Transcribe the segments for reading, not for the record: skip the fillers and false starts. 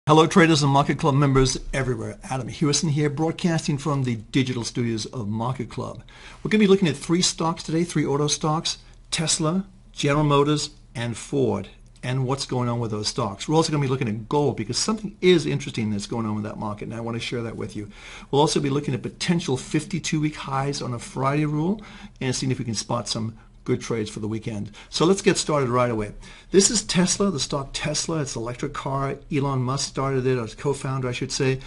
Hello traders and Market Club members everywhere. Adam Hewison here, broadcasting from the digital studios of Market Club. We're going to be looking at three stocks today, three auto stocks: Tesla, General Motors, and Ford, and what's going on with those stocks. We're also going to be looking at gold because something is interesting that's going on with that market, and I want to share that with you. We'll also be looking at potential 52-week highs on a Friday rule and seeing if we can spot some good trades for the weekend. So let's get started right away. This is Tesla, the stock Tesla. It's an electric car. Elon Musk started it, as co-founder, I should say,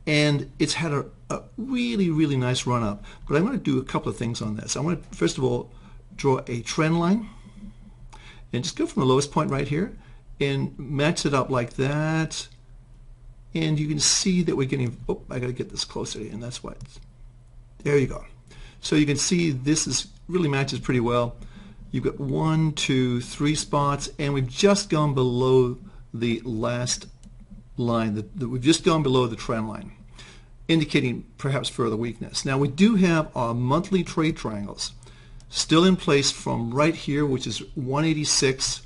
and it's had a really, really nice run up. But I'm going to do a couple of things on this. I want to, first of all, draw a trend line and just go from the lowest point right here and match it up like that. And you can see that we're getting, oh, I got to get this closer, and that's what. There you go. So you can see this is really matches pretty well. You've got 1, 2, 3 spots, and we've just gone below the last line. We've just gone below the trend line, indicating perhaps further weakness. Now we do have our monthly trade triangles still in place from right here, which is 186.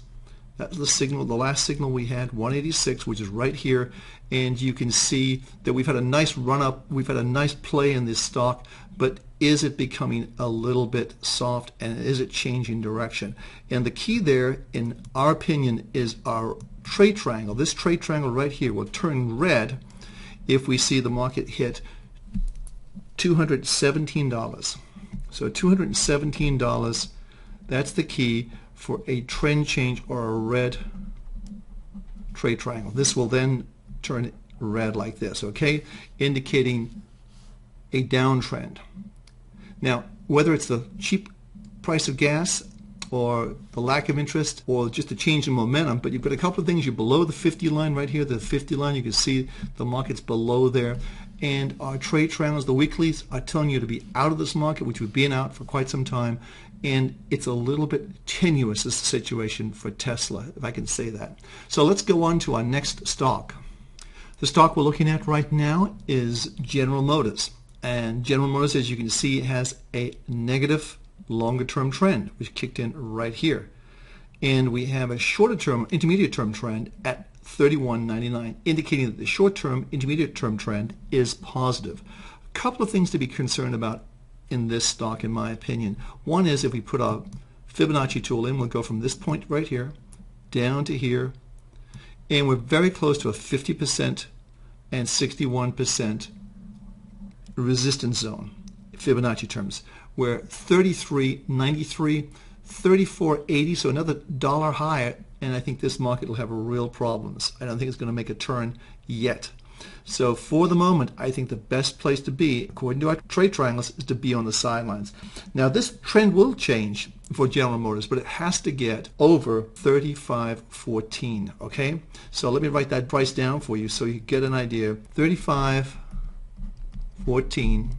That's the signal, the last signal we had, 186, which is right here. And you can see that we've had a nice run up, we've had a nice play in this stock, but is it becoming a little bit soft, and is it changing direction? And the key there, in our opinion, is our trade triangle. This trade triangle right here will turn red if we see the market hit $217. So $217, that's the key for a trend change or a red trade triangle. This will then turn red like this, okay, indicating a downtrend. Now, whether it's the cheap price of gas or the lack of interest or just a change in momentum, but you've got a couple of things. You're below the 50 line right here, the 50 line. You can see the market's below there. And our trade triangles, the weeklies, are telling you to be out of this market, which we've been out for quite some time. And it's a little bit tenuous, this situation for Tesla, if I can say that. So let's go on to our next stock. The stock we're looking at right now is General Motors. And General Motors, as you can see, has a negative longer-term trend, which kicked in right here. And we have a shorter-term, intermediate-term trend at 31.99, indicating that the short-term, intermediate-term trend is positive. A couple of things to be concerned about in this stock, in my opinion. One is if we put our Fibonacci tool in, we'll go from this point right here down to here, and we're very close to a 50% and 61% resistance zone, Fibonacci terms. We're 33.93, 34.80, so another dollar higher, and I think this market will have real problems. I don't think it's going to make a turn yet. So for the moment, I think the best place to be, according to our trade triangles, is to be on the sidelines. Now this trend will change for General Motors, but it has to get over 35.14, okay? So let me write that price down for you so you get an idea. 35.14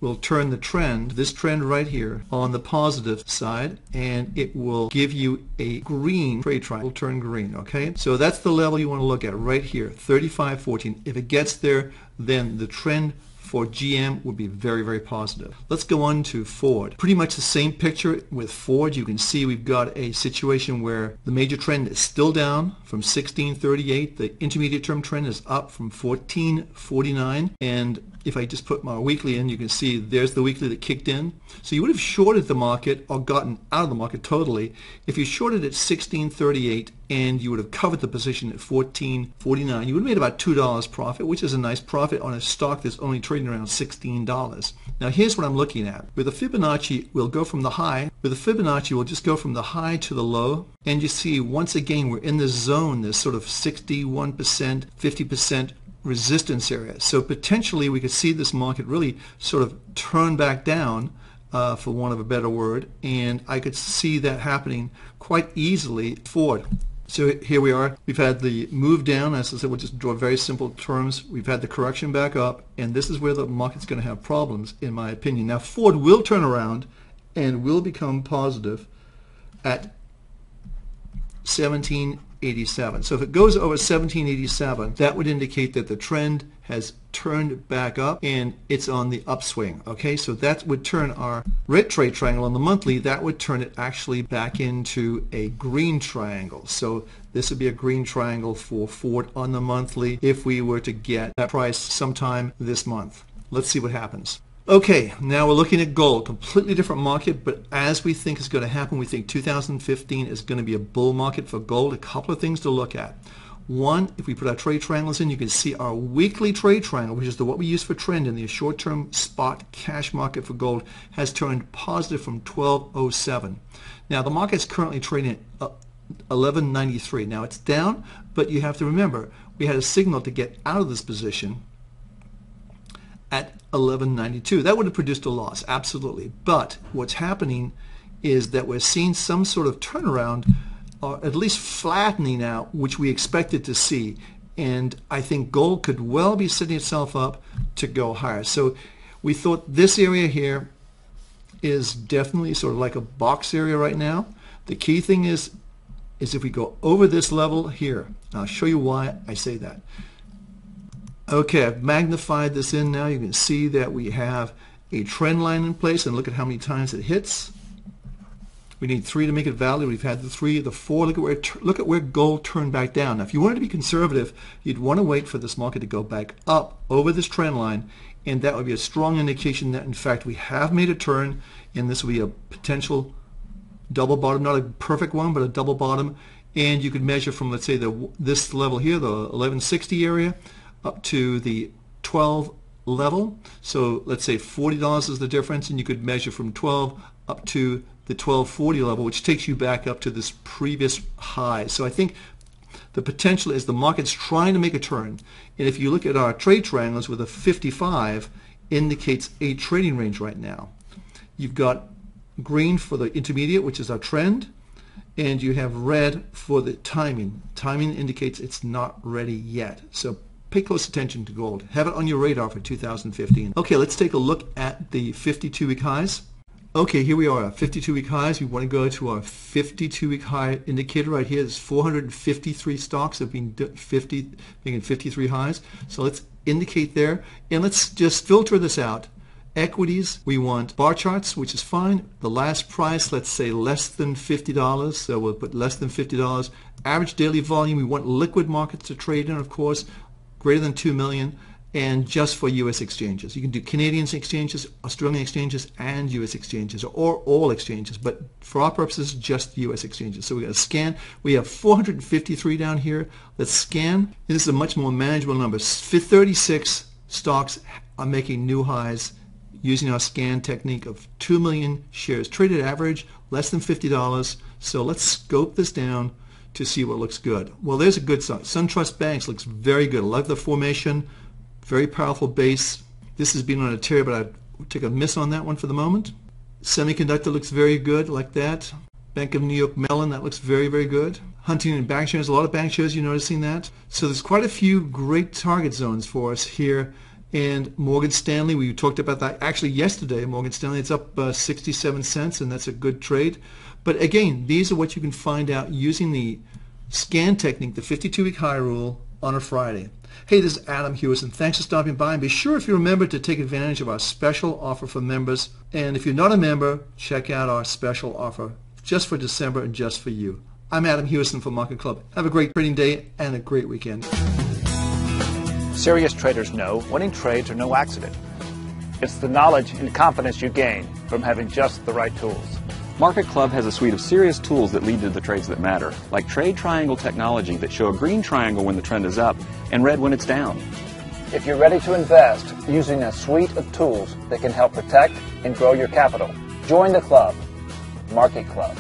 will turn the trend, this trend right here, on the positive side, and it will give you a green trade triangle, will turn green, okay? So that's the level you want to look at right here, 35.14. If it gets there, then the trend for GM would be very, very positive. Let's go on to Ford. Pretty much the same picture with Ford. You can see we've got a situation where the major trend is still down from 16.38. The intermediate term trend is up from 14.49. And if I just put my weekly in, you can see there's the weekly that kicked in. So you would have shorted the market or gotten out of the market totally if you shorted at 16.38 and you would have covered the position at 14.49. You would have made about $2 profit, which is a nice profit on a stock that's only trading around $16. Now here's what I'm looking at. With the Fibonacci, we'll go from the high. With the Fibonacci, we'll just go from the high to the low. And you see, once again, we're in this zone, this sort of 61%, 50% resistance area. So potentially we could see this market really sort of turn back down, for want of a better word, and I could see that happening quite easily. Ford. So here we are. We've had the move down. As I said, we'll just draw very simple terms. We've had the correction back up, and this is where the market's going to have problems, in my opinion. Now Ford will turn around and will become positive at 1787. So if it goes over 1787, that would indicate that the trend has turned back up and it's on the upswing. Okay, so that would turn our red trade triangle on the monthly, that would turn it actually back into a green triangle. So This would be a green triangle for Ford on the monthly if we were to get that price sometime this month. Let's see what happens. Okay, now we're looking at gold. Completely different market, but as we think is going to happen, we think 2015 is going to be a bull market for gold. A couple of things to look at. One, if we put our trade triangles in, you can see our weekly trade triangle, which is what we use for trend in the short-term spot cash market for gold, has turned positive from 1207. Now, the market's currently trading at 1193. Now, it's down, but you have to remember, we had a signal to get out of this position at 1192. That would have produced a loss, absolutely. But what's happening is that we're seeing some sort of turnaround, or at least flattening out, which we expected to see. And I think gold could well be setting itself up to go higher. So we thought this area here is definitely sort of like a box area right now. The key thing is if we go over this level here. I'll show you why I say that. Okay, I've magnified this in now. You can see that we have a trend line in place, and look at how many times it hits. We need 3 to make it valid. We've had the 3, the 4. Look at where gold turned back down. Now, if you wanted to be conservative, you'd want to wait for this market to go back up over this trend line, and that would be a strong indication that, in fact, we have made a turn, and this will be a potential double bottom, not a perfect one, but a double bottom. And you could measure from, let's say, this level here, the 1160 area, up to the 12 level. So let's say $40 is the difference, and you could measure from 12 up to the 1240 level, which takes you back up to this previous high. So I think the potential is the market's trying to make a turn. And if you look at our trade triangles with a 55, indicates a trading range right now. You've got green for the intermediate, which is our trend, and you have red for the timing. Timing indicates it's not ready yet. So pay close attention to gold. Have it on your radar for 2015. Okay, let's take a look at the 52-week highs. Okay, here we are, 52-week highs. We want to go to our 52-week high indicator right here. There's 453 stocks have been making 53 highs. So let's indicate there, and let's just filter this out. Equities, we want bar charts, which is fine. The last price, let's say less than $50, so we'll put less than $50. Average daily volume, we want liquid markets to trade in, of course, greater than 2 million, and just for U.S. exchanges. You can do Canadian exchanges, Australian exchanges, and U.S. exchanges, or all exchanges, but for our purposes, just U.S. exchanges. So we got to scan. We have 453 down here. Let's scan. This is a much more manageable number. 36 stocks are making new highs using our scan technique of 2 million shares. Traded average, less than $50. So let's scope this down to see what looks good. Well, there's a good stock. SunTrust Banks looks very good. I love the formation. Very powerful base. This has been on a tear, but I'd take a miss on that one for the moment. Semiconductor looks very good, like that. Bank of New York Mellon, that looks very, very good. Huntington Bank shares, a lot of bank shares, you're noticing that. So there's quite a few great target zones for us here. And Morgan Stanley, we talked about that actually yesterday. Morgan Stanley, it's up 67 cents, and that's a good trade. But again, these are what you can find out using the scan technique, the 52-week high rule, on a Friday. Hey, this is Adam Hewison. Thanks for stopping by. And be sure, if you remember, to take advantage of our special offer for members. And if you're not a member, check out our special offer just for December and just for you. I'm Adam Hewison for MarketClub. Have a great trading day and a great weekend. Serious traders know winning trades are no accident. It's the knowledge and confidence you gain from having just the right tools. MarketClub has a suite of serious tools that lead to the trades that matter, like trade triangle technology that show a green triangle when the trend is up and red when it's down. If you're ready to invest using a suite of tools that can help protect and grow your capital, join the club, MarketClub.